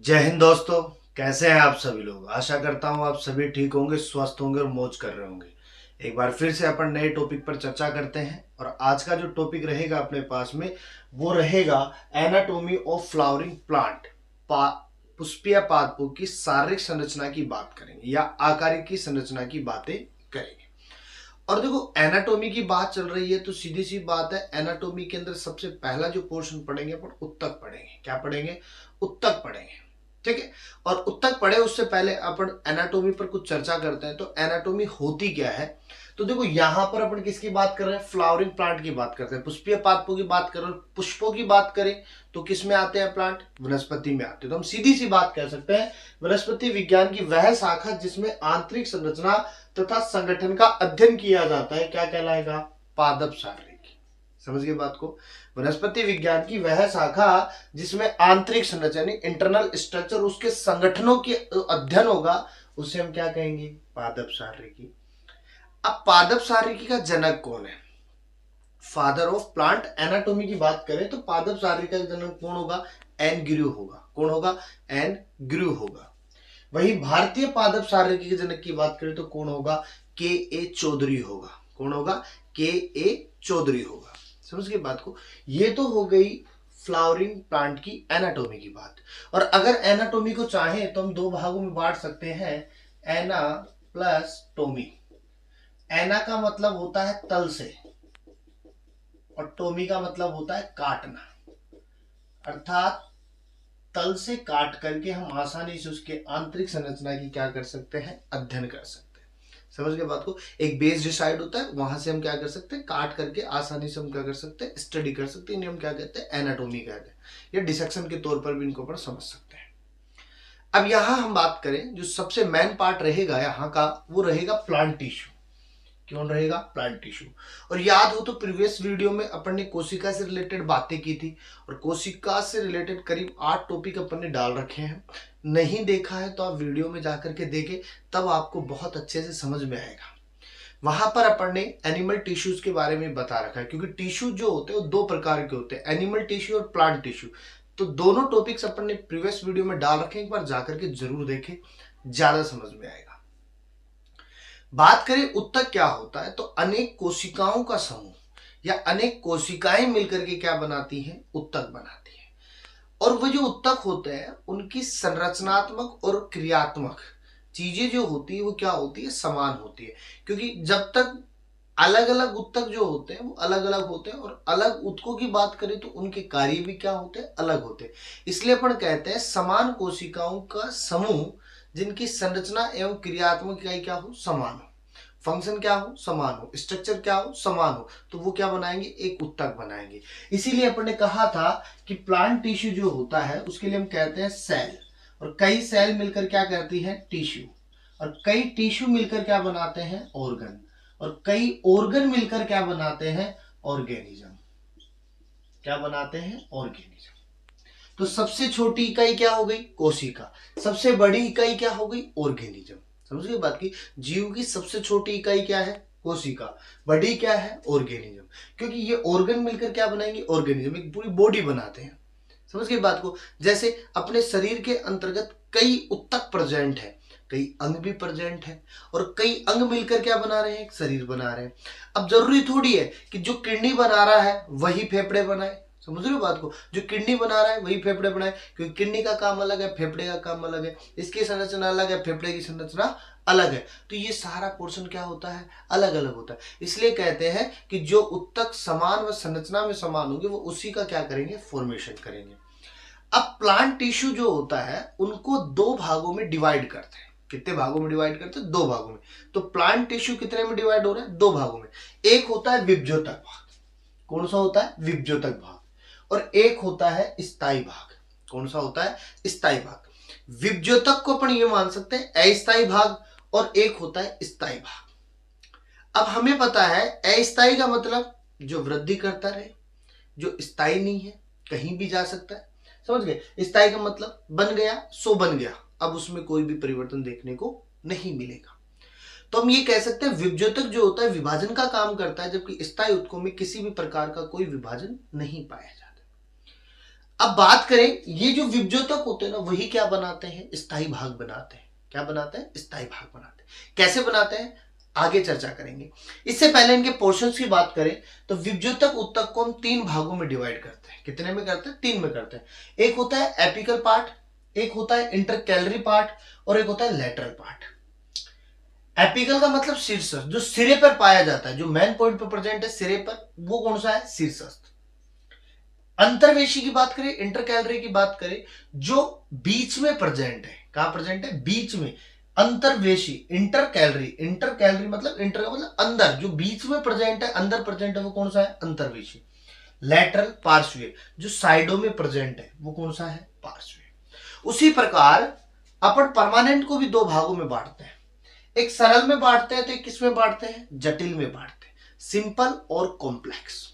जय हिंद दोस्तों। कैसे हैं आप सभी लोग। आशा करता हूं आप सभी ठीक होंगे, स्वस्थ होंगे और मौज कर रहे होंगे। एक बार फिर से अपन नए टॉपिक पर चर्चा करते हैं और आज का जो टॉपिक रहेगा अपने पास में वो रहेगा एनाटॉमी ऑफ फ्लावरिंग प्लांट। पुष्पीय पादपों की शारीरिक संरचना की बात करेंगे या आकारिकी संरचना की बातें करेंगे। और देखो, एनाटॉमी की बात चल रही है तो सीधी सी बात है, एनाटॉमी के अंदर सबसे पहला जो पोर्शन पढ़ेंगे अपन उत्तक पढ़ेंगे। क्या पढ़ेंगे? उत्तक पढ़ेंगे। ठीक है। और उत्तक पढ़े उससे पहले अपन एनाटॉमी पर कुछ चर्चा करते हैं। तो एनाटॉमी होती क्या है? तो देखो, यहां पर अपन किसकी बात कर रहे हैं? फ्लावरिंग प्लांट की बात करते हैं, पुष्पीय पादपों की बात कर रहे हैं। पुष्पों की बात करें तो किस में आते हैं प्लांट? वनस्पति में आते हैं। तो हम सीधी सी बात कह सकते हैं, वनस्पति विज्ञान की वह शाखा जिसमें आंतरिक संरचना तथा संगठन का अध्ययन किया जाता है, क्या कहलाएगा? पादप शारीरिकी। समझ गए बात को? वनस्पति विज्ञान की वह शाखा जिसमें आंतरिक संरचना इंटरनल स्ट्रक्चर, उसके संगठनों के अध्ययन होगा, उसे हम क्या कहेंगे? पादप शारीरिकी। अब पादप शारीरिकी का जनक कौन है? फादर ऑफ प्लांट एनाटॉमी की बात करें तो पादप शारीरिकी का जनक कौन होगा? एन ग्रू होगा। कौन होगा? एन ग्रू होगा। वही भारतीय पादप शारीरिकी के जनक की बात करें तो कौन होगा? के ए चौधरी होगा। कौन होगा? के ए चौधरी होगा। समझ गए बात को? ये तो हो गई फ्लावरिंग प्लांट की एनाटॉमी की बात। और अगर एनाटॉमी को चाहें तो हम दो भागों में बांट सकते हैं, एना प्लस टोमी। एना का मतलब होता है तल से और टोमी का मतलब होता है काटना, अर्थात तल से काट करके हम आसानी से उसके आंतरिक संरचना की क्या कर सकते हैं? अध्ययन कर सकते हैं। समझ गए बात को? एक बेस डिसाइड होता है, वहां से हम क्या कर सकते हैं? काट करके आसानी से हम क्या कर सकते हैं? स्टडी कर सकते हैं। इन्हें हम क्या कहते हैं? एनाटॉमी कहते हैं, या डिसेक्शन के तौर पर भी इनको अपन समझ सकते हैं। अब यहां हम बात करें, जो सबसे मेन पार्ट रहेगा यहाँ का वो रहेगा प्लांट टिश्यू। क्यों रहेगा? Plant tissue. और याद हो तो प्रीवियस वीडियो में अपन ने कोशिका से रिलेटेड बातें की थी और कोशिका से रिलेटेड करीब 8 टॉपिक अपन ने डाल रखे हैं। नहीं देखा है तो आप वीडियो में जाकर के देखें, तब आपको बहुत अच्छे से समझ में आएगा। वहां पर अपन ने एनिमल टिश्यूज के बारे में बता रखा है, क्योंकि टिश्यू जो होते हैं वो दो प्रकार के होते हैं, एनिमल टिश्यू और प्लांट टिश्यू। तो दोनों टॉपिक्स अपन ने प्रीवियस वीडियो में डाल रखे हैं, एक बार जाकर के जरूर देखें, ज्यादा समझ में आएगा। बात करें उत्तक क्या होता है, तो अनेक कोशिकाओं का समूह या अनेक कोशिकाएं मिलकर के क्या बनाती हैं? उत्तक बनाती हैं। और वो जो उत्तक होते हैं उनकी संरचनात्मक और क्रियात्मक चीजें जो होती है वो क्या होती है? समान होती है। क्योंकि जब तक अलग अलग उत्तक जो होते हैं वो अलग अलग होते हैं, और अलग उत्तकों की बात करें तो उनके कार्य भी क्या होते हैं? अलग होते हैं। इसलिए अपन कहते हैं समान कोशिकाओं का समूह जिनकी संरचना एवं क्रियात्मक इकाई क्या हो? समान हो, फंक्शन क्या हो? समान हो, स्ट्रक्चर क्या हो? समान हो, तो वो क्या बनाएंगे? एक उत्तक बनाएंगे। इसीलिए अपन ने कहा था कि प्लांट टिश्यू जो होता है उसके लिए हम कहते हैं सेल, और कई सेल मिलकर क्या करती है? टिश्यू, और कई टिश्यू मिलकर क्या बनाते हैं? ऑर्गन, और कई ऑर्गन मिलकर क्या बनाते हैं? ऑर्गेनिज्म। क्या बनाते हैं? ऑर्गेनिज्म। तो सबसे छोटी इकाई क्या हो गई? कोशिका। सबसे बड़ी इकाई क्या हो गई? ऑर्गेनिज्म। समझ गए बात की? जीव की सबसे छोटी इकाई क्या है? कोशिका। बड़ी क्या है? ऑर्गेनिज्म। क्योंकि ये ऑर्गन मिलकर क्या बनाएंगे? ऑर्गेनिज्म, एक पूरी बॉडी बनाते हैं। समझ गए बात को? जैसे अपने शरीर के अंतर्गत कई उत्तक प्रेजेंट है, कई अंग भी प्रेजेंट है, और कई अंग मिलकर क्या बना रहे हैं? एक शरीर बना रहे हैं। अब जरूरी थोड़ी है कि जो किडनी बना रहा है वही फेफड़े बनाए। समझ रहे हो बात को? जो किडनी बना रहा है वही फेफड़े बनाए, क्योंकि किडनी का काम अलग है, फेफड़े का काम अलग है, इसकी संरचना अलग है, फेफड़े की संरचना अलग है। तो ये सारा पोर्शन क्या होता है? अलग अलग होता है। इसलिए कहते हैं कि जो उत्तक समान व संरचना में समान होंगे वो उसी का क्या करेंगे? फॉर्मेशन करेंगे। अब प्लांट टिश्यू जो होता है उनको दो भागों में डिवाइड करते हैं। कितने भागों में डिवाइड करते हैं? दो भागों में। तो प्लांट टिश्यू कितने में डिवाइड हो रहा है? दो भागों में। एक होता है विभज्योतक भाग। कौन सा होता है? विभज्योतक भाग। और एक होता है स्थायी भाग। कौन सा होता है? स्थायी भाग। विभज्योतक को अपन ये मान सकते हैं अस्थायी भाग, और एक होता है स्थायी भाग। अब हमें पता है अस्थायी का मतलब जो वृद्धि करता रहे, जो स्थायी नहीं है, कहीं भी जा सकता है। समझ गए? स्थायी का मतलब बन गया सो बन गया, अब उसमें कोई भी परिवर्तन देखने को नहीं मिलेगा। तो हम ये कह सकते हैं विभज्योतक जो होता है विभाजन का काम करता है, जबकि स्थायी उत्तकों में किसी भी प्रकार का कोई विभाजन नहीं पाया जाता। अब बात करें, ये जो विभज्योतक होते हैं ना, वही क्या बनाते हैं, स्थायी भाग बनाते हैं। क्या बनाते हैं, स्थायी भाग बनाते हैं। कैसे बनाते हैं, आगे चर्चा करेंगे। इससे पहले इनके पोर्शंस की बात करें तो विभज्योतक उत्तक को हम तीन भागों में डिवाइड करते हैं। कितने में करते हैं, तीन में करते हैं। एक होता है एपिकल पार्ट, एक होता है इंटरकैलरी पार्ट, और एक होता है लेटरल पार्ट। एपिकल का मतलब शीर्षस्थ, जो सिरे पर पाया जाता है, जो मेन पॉइंट पर प्रेजेंट है सिरे पर, वो कौन सा है, शीर्षस्थ। अंतर्वेशी की बात करें, इंटरकैलरी की बात करें, जो बीच में प्रेजेंट है, कहां प्रेजेंट है, बीच में। अंतर्वेशी, इंटरकैलरी, इंटरकैलरी मतलब इंटर का मतलब अंदर, जो बीच में प्रेजेंट है, अंदर प्रेजेंट है, वो कौन सा है, अंतर्वेशी। लेटरल, पार्श्वीय, जो साइडों में प्रेजेंट है, वो कौन सा है, पार्श्वीय। उसी प्रकार अपन परमानेंट को भी दो भागों में बांटते हैं। एक सरल में बांटते हैं तो एक किस में बांटते हैं, जटिल में बांटते हैं, सिंपल और कॉम्प्लेक्स।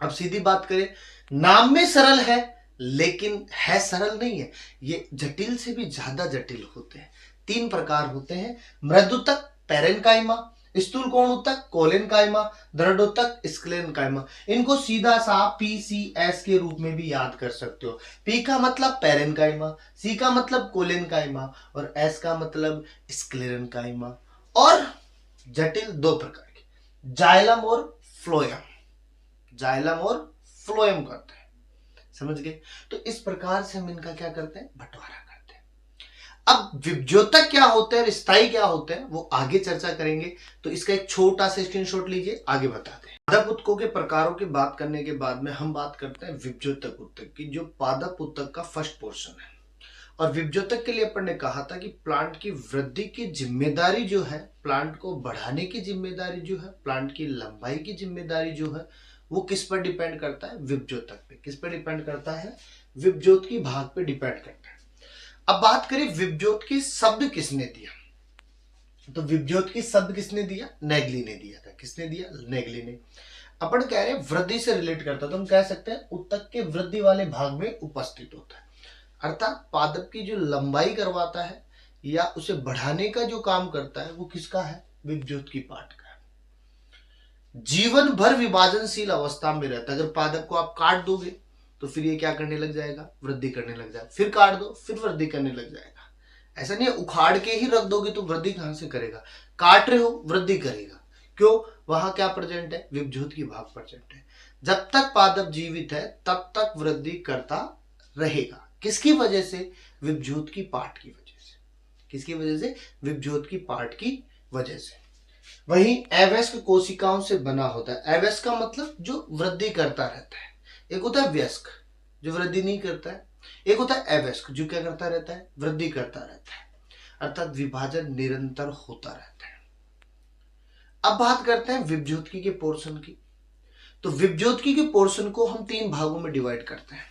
अब सीधी बात करें, नाम में सरल है लेकिन है सरल नहीं है, ये जटिल से भी ज्यादा जटिल होते हैं। तीन प्रकार होते हैं, मृदुतक पैरेनकाइमा, स्थूल कोण उत्तक कोलेनकाइमा, दृढ़ोत्तक स्क्लेनकाइमा। इनको सीधा सा PCS के रूप में भी याद कर सकते हो। P का मतलब पैरेनकाइमा, C का मतलब कोलेनकाइमा, और S का मतलब स्क्लेरनकाइमा। और जटिल दो प्रकार के, जाइलम और फ्लोएम, जाइलम और फ्लोएम करते हैं। समझ गए। तो इस प्रकार से हम इनका क्या करते हैं, बंटवारा करते हैं। अब विभज्योतक क्या होते हैं, स्थायी क्या होते हैं, वो आगे चर्चा करेंगे। तो इसका एक छोटा सा स्क्रीनशॉट लीजिए, आगे बताते हैं। पादप उत्तकों के प्रकारों की बात करने के बाद में हम बात करते हैं विभज्योतक उत्तक की, जो पादप उत्तक का फर्स्ट पोर्शन है। और विभज्योतक के लिए अपन ने कहा था कि प्लांट की वृद्धि की जिम्मेदारी जो है, प्लांट को बढ़ाने की जिम्मेदारी जो है, प्लांट की लंबाई की जिम्मेदारी जो है, वो किस पर डिपेंड करता है, विभज्योतक पे। किस पर डिपेंड करता है, विभज्योत की भाग पे डिपेंड करता है। अब बात करें विभज्योत की शब्द किसने दिया, तो विभज्योत की शब्द किसने दिया, नेगली ने दिया था। किसने दिया, नेगली ने। अपन कह रहे हैं वृद्धि से रिलेट करता है, तो हम कह सकते हैं उत्तक के वृद्धि वाले भाग में उपस्थित होता है। अर्थात पादप की जो लंबाई करवाता है या उसे बढ़ाने का जो काम करता है, वो किसका है, विभज्योत की पार्ट का है। जीवन भर विभाजनशील अवस्था में रहता है। अगर पादप को आप काट दोगे तो फिर ये क्या करने लग जाएगा, वृद्धि करने लग जाएगा, फिर काट दो फिर वृद्धि करने लग जाएगा। ऐसा नहीं है उखाड़ के ही रख दोगे तो वृद्धि कहां से करेगा, काट रहे हो वृद्धि करेगा। क्यों, वहां क्या प्रेजेंट है, विभज्योत की भाग प्रेजेंट है। जब तक पादप जीवित है तब तक वृद्धि करता रहेगा। किसकी वजह से, विभज्योत की पार्ट की वजह से। किसकी वजह से, विभज्योत की पार्ट की वजह से। वही अवयस्क कोशिकाओं से बना होता है। अवयस्क का मतलब जो वृद्धि करता रहता है। एक होता है वयस्क जो वृद्धि नहीं करता है, एक होता है अवयस्क जो क्या करता रहता है, वृद्धि करता रहता है। अर्थात विभाजन निरंतर होता रहता है। अब बात करते हैं विभज्योतकी के पोर्शन की। तो विभज्योतकी के पोर्शन को हम तीन भागों में डिवाइड करते हैं।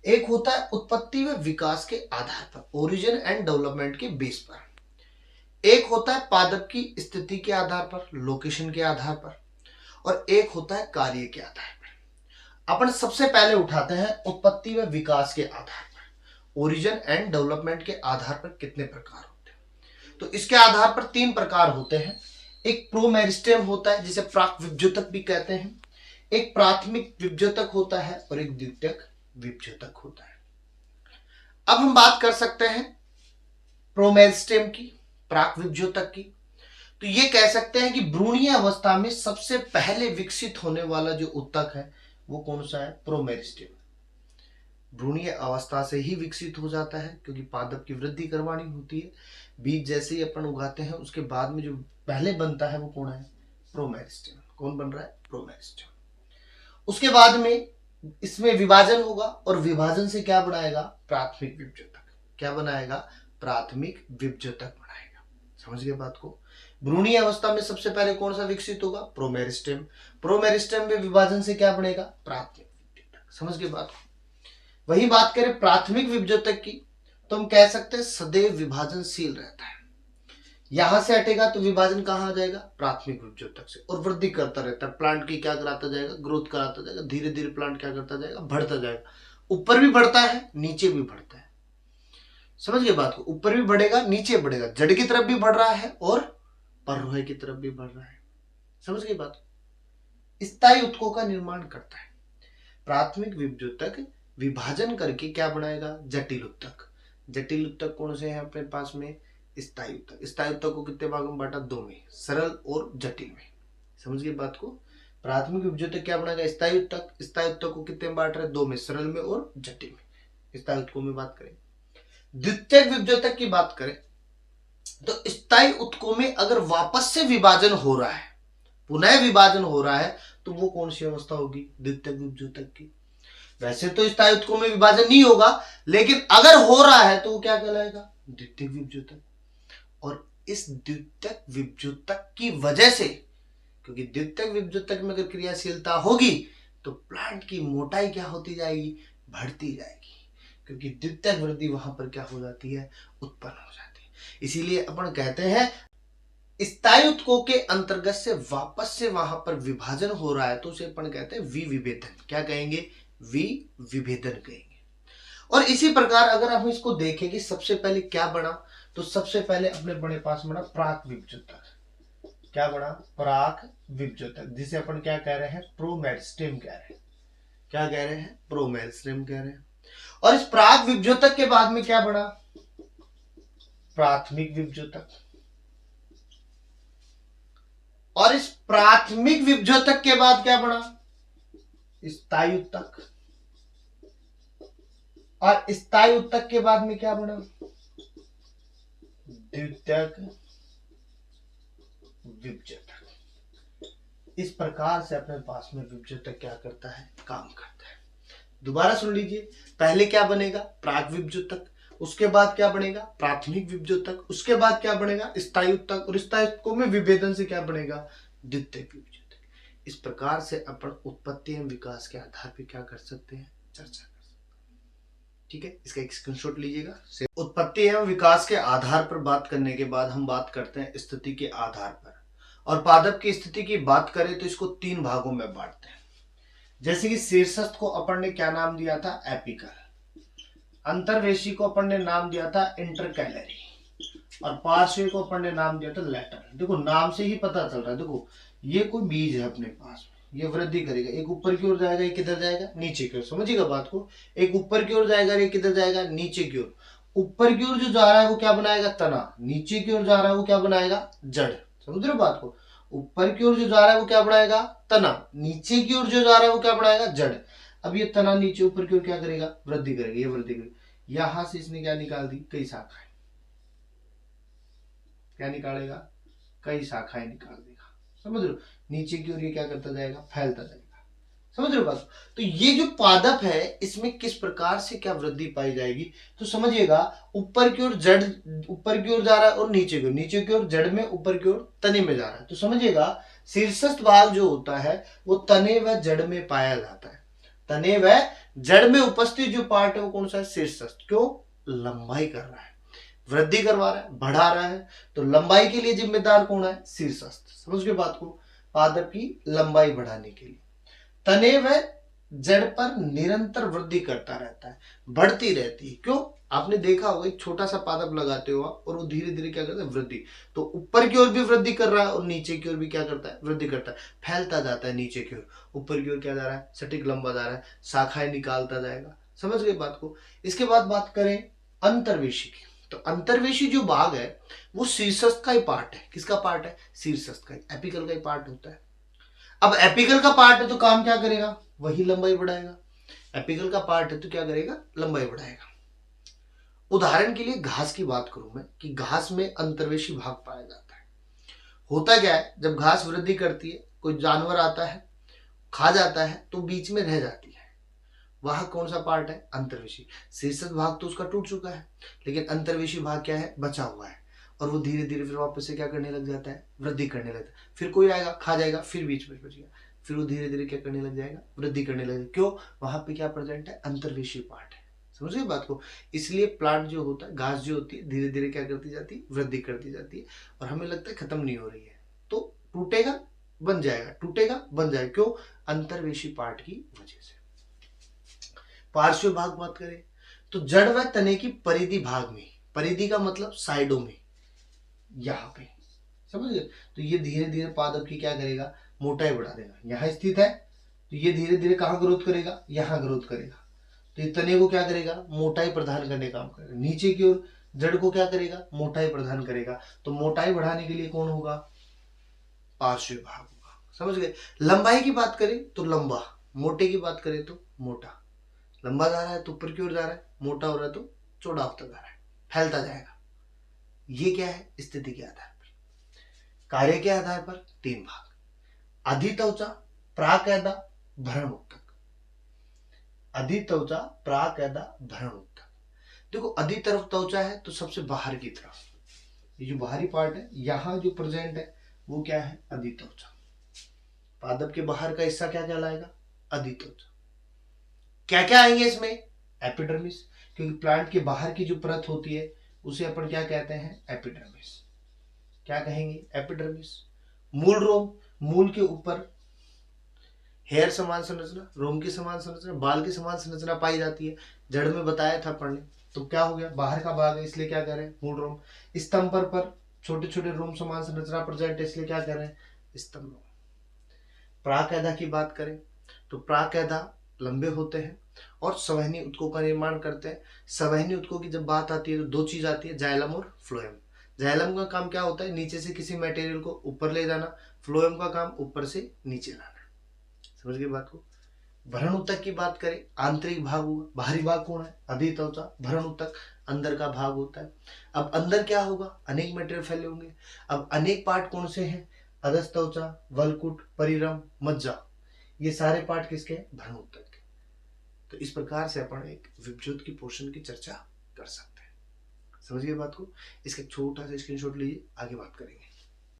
एक होता है उत्पत्ति व विकास के आधार पर, ओरिजिन एंड डेवलपमेंट के बेस पर। एक होता है पादप की स्थिति के आधार पर, लोकेशन के आधार पर, और एक होता है कार्य के आधार पर। अपन सबसे पहले उठाते हैं उत्पत्ति व विकास के आधार पर, ओरिजिन एंड डेवलपमेंट के आधार पर कितने प्रकार होते हैं। तो इसके आधार पर तीन प्रकार होते हैं। एक प्रोमेरिस्टेम होता है जिसे प्राक विभज्योतक भी कहते हैं, एक प्राथमिक विभज्योतक होता है, और एक द्वितीयक विभज्योतक होता है। अब हम बात कर सकते हैं प्रोमेरिस्टेम की, प्राक विभज्योतक की। तो ये कह सकते हैं कि भ्रूणीय अवस्था में सबसे पहले विकसित होने वाला जो उत्तक है वो कौन सा है, प्रोमेरिस्टेम। भ्रूणीय अवस्था से ही विकसित हो जाता है क्योंकि पादप की वृद्धि करवानी होती है। बीज जैसे ही अपन उगाते हैं उसके बाद में जो पहले बनता है वो कौन है, प्रोमेरिस्टेम। कौन बन रहा है, प्रोमेरिस्टेम। उसके बाद में इसमें विभाजन होगा और विभाजन से क्या बनाएगा, प्राथमिक विभज्योतक। क्या बनाएगा, प्राथमिक विभज्योतक बनाएगा। समझ गए बात को। भ्रूणीय अवस्था में सबसे पहले कौन सा विकसित होगा, प्रोमेरिस्टेम। प्रोमेरिस्टेम में विभाजन से क्या बनेगा, प्राथमिक विभज्योतक। समझ गए बात को। वही बात करें प्राथमिक विभज्योतक की तो हम कह सकते हैं सदैव विभाजनशील रहता है। यहां से हटेगा तो विभाजन कहां आ जाएगा, प्राथमिक विभज्योतक से, और वृद्धि करता रहता है। प्लांट की क्या कराता जाएगा, ग्रोथ कराता जाएगा। धीरे धीरे प्लांट क्या करता जाएगा, बढ़ता जाएगा। ऊपर भी बढ़ता है नीचे भी बढ़ता है। समझ गए बात को। ऊपर भी बढ़ेगा नीचे बढ़ेगा, जड़ की तरफ भी बढ़ रहा है और पररोह की तरफ भी बढ़ रहा है। समझ गए बात। स्थायी उत्तकों का निर्माण करता है। प्राथमिक विभज्योतक विभाजन करके क्या बनाएगा, जटिल उत्तक। जटिल उत्तक कौन से हैं अपने पास में, स्थायी उत्तक। स्थायी उत्तक को कितने भागों में बांटा, दो में, सरल और जटिल में। समझ गए बात को। प्राथमिक विभज्योतक क्या बनाएगा, स्थायी उत्तक। स्थायी उत्तक को कितने में बांट रहे, दो में, सरल में और जटिल में। स्थायी उत्तकों में बात करें। द्वितीयक विभज्योतक की बात करें तो स्थायी उत्तकों में अगर वापस से विभाजन हो रहा है, पुनः विभाजन हो रहा है, तो वो कौन सी अवस्था होगी, द्वितीयक विभज्योतक की। वैसे तो स्थायी उत्तकों में विभाजन नहीं होगा, लेकिन अगर हो रहा है तो वो क्या कहलाएगा, द्वितीयक विभज्योतक। और इस द्वितीयक विभज्योतक की वजह से, क्योंकि द्वितीयक विभज्योतक में अगर क्रियाशीलता होगी तो प्लांट की मोटाई क्या होती जाएगी, बढ़ती जाएगी, क्योंकि द्वितीयक वृद्धि वहां पर क्या हो जाती है, उत्पन्न हो जाती है। इसीलिए अपन कहते हैं स्थायी उत्तकों के अंतर्गत से वापस से वहां पर विभाजन हो रहा है तो उसे अपन कहते हैं विविभेदन। क्या कहेंगे, विविभेदन कहेंगे। और इसी प्रकार अगर हम इसको देखें कि सबसे पहले क्या बना, तो सबसे पहले अपने पास बना प्राक विभज्योतक। क्या बना, प्राक विभज्योतक, जिसे अपन क्या कह रहे हैं, प्रोमेरिस्टेम कह रहे हैं। क्या कह रहे हैं, प्रोमेरिस्टेम कह रहे हैं। और इस प्राक विभज्योतक के बाद में क्या बना, प्राथमिक विभज्योतक। और इस प्राथमिक विभज्योतक के बाद क्या बना, स्थायी उत्तक। और स्थायी उत्तक के बाद में क्या बना, द्वितीयक विभज्योतक। इस प्रकार से अपने पास में विभज्योतक क्या करता है, काम करता है। दोबारा सुन लीजिए, पहले क्या बनेगा, प्राक विभज्योतक, उसके बाद क्या बनेगा, प्राथमिक विभज्योतक, उसके बाद क्या बनेगा, स्थायी उत्तक, और स्थायी उत्तकों में विभेदन से क्या बनेगा, द्वितीयक विभज्योतक। इस प्रकार से अपन उत्पत्ति एवं विकास के आधार पर क्या कर सकते हैं, चर्चा कर सकते हैं। ठीक है, इसका एक स्क्रीनशॉट लीजिएगा। उत्पत्ति एवं विकास के आधार पर बात करने के बाद हम बात करते हैं स्थिति के आधार पर। और पादप की स्थिति की बात करें तो इसको तीन भागों में बांटते हैं। जैसे कि शीर्षस्थ को अपन ने क्या नाम दिया था, एपिकल। अंतर्वेशी को अपन ने नाम दिया था इंटरकैलरी। और पार्श्व को अपन ने नाम दिया था लैटरल। देखो नाम से ही पता चल रहा है, देखो ये कोई बीज है अपने पास, ये वृद्धि करेगा, एक ऊपर की ओर जाएगा, एक किधर जाएगा, नीचे की ओर। समझिएगा बात को, एक ऊपर की ओर जाएगा, एक किधर जाएगा, नीचे की ओर। ऊपर की ओर जो जा रहा है वो क्या बनाएगा, तना। नीचे की ओर जा रहा है वो क्या बनाएगा, जड़। समझ रहे हो बात को, ऊपर की ओर जो जा रहा है वो क्या बनाएगा, तना। नीचे की ओर जो जा रहा है वो क्या बनाएगा, जड़। अब ये तना नीचे ऊपर की ओर क्या करेगा, वृद्धि करेगा, ये वृद्धि करेगा। यहां से इसने क्या निकाल दी, कई शाखाएं। क्या निकालेगा, कई शाखाएं निकाल देगा। समझ रहे हो, नीचे की ओर ये क्या करता जाएगा, फैलता जाएगा। समझ रहे हो बात। तो ये जो पादप है इसमें किस प्रकार से क्या वृद्धि पाई जाएगी, तो समझिएगा ऊपर की ओर जड़, ऊपर की ओर जा रहा है, और नीचे की ओर, नीचे की ओर जड़ में, ऊपर की ओर तने में जा रहा है। तो समझिएगा शीर्षस्थ भाग जो होता है वो तने व जड़ में पाया जाता है। तने व जड़ में उपस्थित जो पार्ट है वो कौन सा है, शीर्षस्थ। क्यों, लंबाई कर रहा है, वृद्धि करवा रहा है, बढ़ा रहा है, तो लंबाई के लिए जिम्मेदार कौन है, शीर्षस्थ। समझ गए बात को, पादप की लंबाई बढ़ाने के लिए तने व जड़ पर निरंतर वृद्धि करता रहता है, बढ़ती रहती है। क्यों, आपने देखा होगा एक छोटा सा पादप लगाते हो और वो धीरे धीरे क्या करता है, वृद्धि। तो ऊपर की ओर भी वृद्धि कर रहा है और नीचे की ओर भी क्या करता है, वृद्धि करता है, फैलता जाता है नीचे की ओर। ऊपर की ओर क्या जा रहा है, सटीक लंबा जा रहा है, शाखाएं निकालता जाएगा। समझ गए बात को। इसके बाद बात करें अंतर्वेशी की, तो अंतर्वेशी जो भाग है वो शीर्षस्थ का ही पार्ट है। किसका पार्ट है, शीर्षस्थ का, एपिकल का ही पार्ट होता है। अब एपिकल का पार्ट है तो काम क्या करेगा, वही लंबाई बढ़ाएगा। एपिकल का पार्ट है तो क्या करेगा, लंबाई बढ़ाएगा। उदाहरण के लिए घास की बात करूं मैं, कि घास में अंतर्वेशी भाग पाया जाता है। होता क्या है, जब घास वृद्धि करती है, कोई जानवर आता है, खा जाता है, तो बीच में रह जाती है। वह कौन सा पार्ट है, अंतर्वेशी। शीर्षस्थ भाग तो उसका टूट चुका है, लेकिन अंतर्वेशी भाग क्या है, बचा हुआ है। और वो धीरे धीरे फिर वापस से क्या करने लग जाता है, वृद्धि करने लगता है। फिर कोई आएगा, खा जाएगा, फिर बीच में बच गया, फिर वो धीरे धीरे क्या करने लग जाएगा, वृद्धि करने लगेगा। क्यों, वहां पे क्या प्रेजेंट है, अंतर्वेशी पार्ट है। समझिए बात को। इसलिए प्लांट जो होता है, घास जो होती है, धीरे धीरे क्या करती जाती है, वृद्धि करती जाती है। और हमें लगता है खत्म नहीं हो रही है, तो टूटेगा बन जाएगा, टूटेगा बन जाएगा। क्यों, अंतर्वेशी पार्ट की वजह से। पार्श्व भाग बात करें तो जड़ व तने की परिधि भाग में, परिधि का मतलब साइडों में, यहां पे। समझ गए। तो ये धीरे धीरे पादप की क्या करेगा, मोटाई बढ़ा देगा। यहां स्थित है तो ये धीरे धीरे कहां ग्रोथ करेगा, यहां ग्रोथ करेगा। तो ये तने को क्या करेगा, मोटाई प्रदान करने का काम करेगा। नीचे की ओर जड़ को क्या करेगा, मोटाई प्रदान करेगा। तो मोटाई बढ़ाने के लिए कौन होगा, पार्श्व भाग होगा। समझ गए। लंबाई की बात करें तो लंबा, मोटे की बात करें तो मोटा। लंबा जा रहा है तो ऊपर की ओर जा रहा है, मोटा हो रहा है तो चौड़ा होता जा रहा है, फैलता जाएगा। ये क्या है, स्थिति के आधार पर। कार्य के आधार पर 3 भाग, अधित्वचा, प्राकैदा, भरण उत्तक। अधित्वचा, प्राकैदा, भरण उत्तक। देखो अधि तरफ त्वचा है तो सबसे बाहर की तरफ, ये जो बाहरी पार्ट है यहां जो प्रेजेंट है वो क्या है, अधित्वचा। पादप के बाहर का हिस्सा क्या कहलाएगा, अधित्वचा। क्या क्या आएंगे इसमें, एपिडर्मिस, क्योंकि प्लांट के बाहर की जो परत होती है उसे अपन क्या कहते हैं, एपिडर्मिस। क्या कहेंगे, एपिडर्मिस। मूल रोम, मूल के ऊपर हेयर समान संरचना, रोम की समान संरचना, बाल की समान संरचना पाई जाती है। जड़ में बताया था पढ़ने, तो क्या हो गया, बाहर का भाग है इसलिए क्या कह रहे हैं, मूल रोम। स्तंभ पर छोटे छोटे रोम समान संरचना प्रेजेंट है इसलिए क्या कह रहे हैं, स्तंभ रोम। प्राकैदा की बात करें तो प्राकैदा लंबे होते हैं और संवहनी उत्कों का निर्माण करते हैं। संवहनी उत्कों की जब बात आती है तो 2 चीज आती है, जाइलम और फ्लोएम। जाइलम का काम क्या होता है, नीचे से किसी मटेरियल को ऊपर ले जाना। फ्लोएम का काम ऊपर से नीचे लाना। समझ गए बात को। भरण उत्तक की बात करें, आंतरिक भाग होगा, बाहरी भाग कौन है, अधित्वचा। भरण उत्तक अंदर का भाग होता है। अब अंदर क्या होगा, अनेक मटेरियल फैले होंगे। अब अनेक पार्ट कौन से हैं, अधस्त्वचा, वलकुट, परिरम, मज्जा। ये सारे पार्ट किसके हैं, भरण उत्तक के। तो इस प्रकार से अपन एक विभज्योत की पोर्शन की चर्चा कर सकते हैं। समझिए बात को। इसका छोटा सा स्क्रीनशॉट लीजिए, आगे बात करेंगे।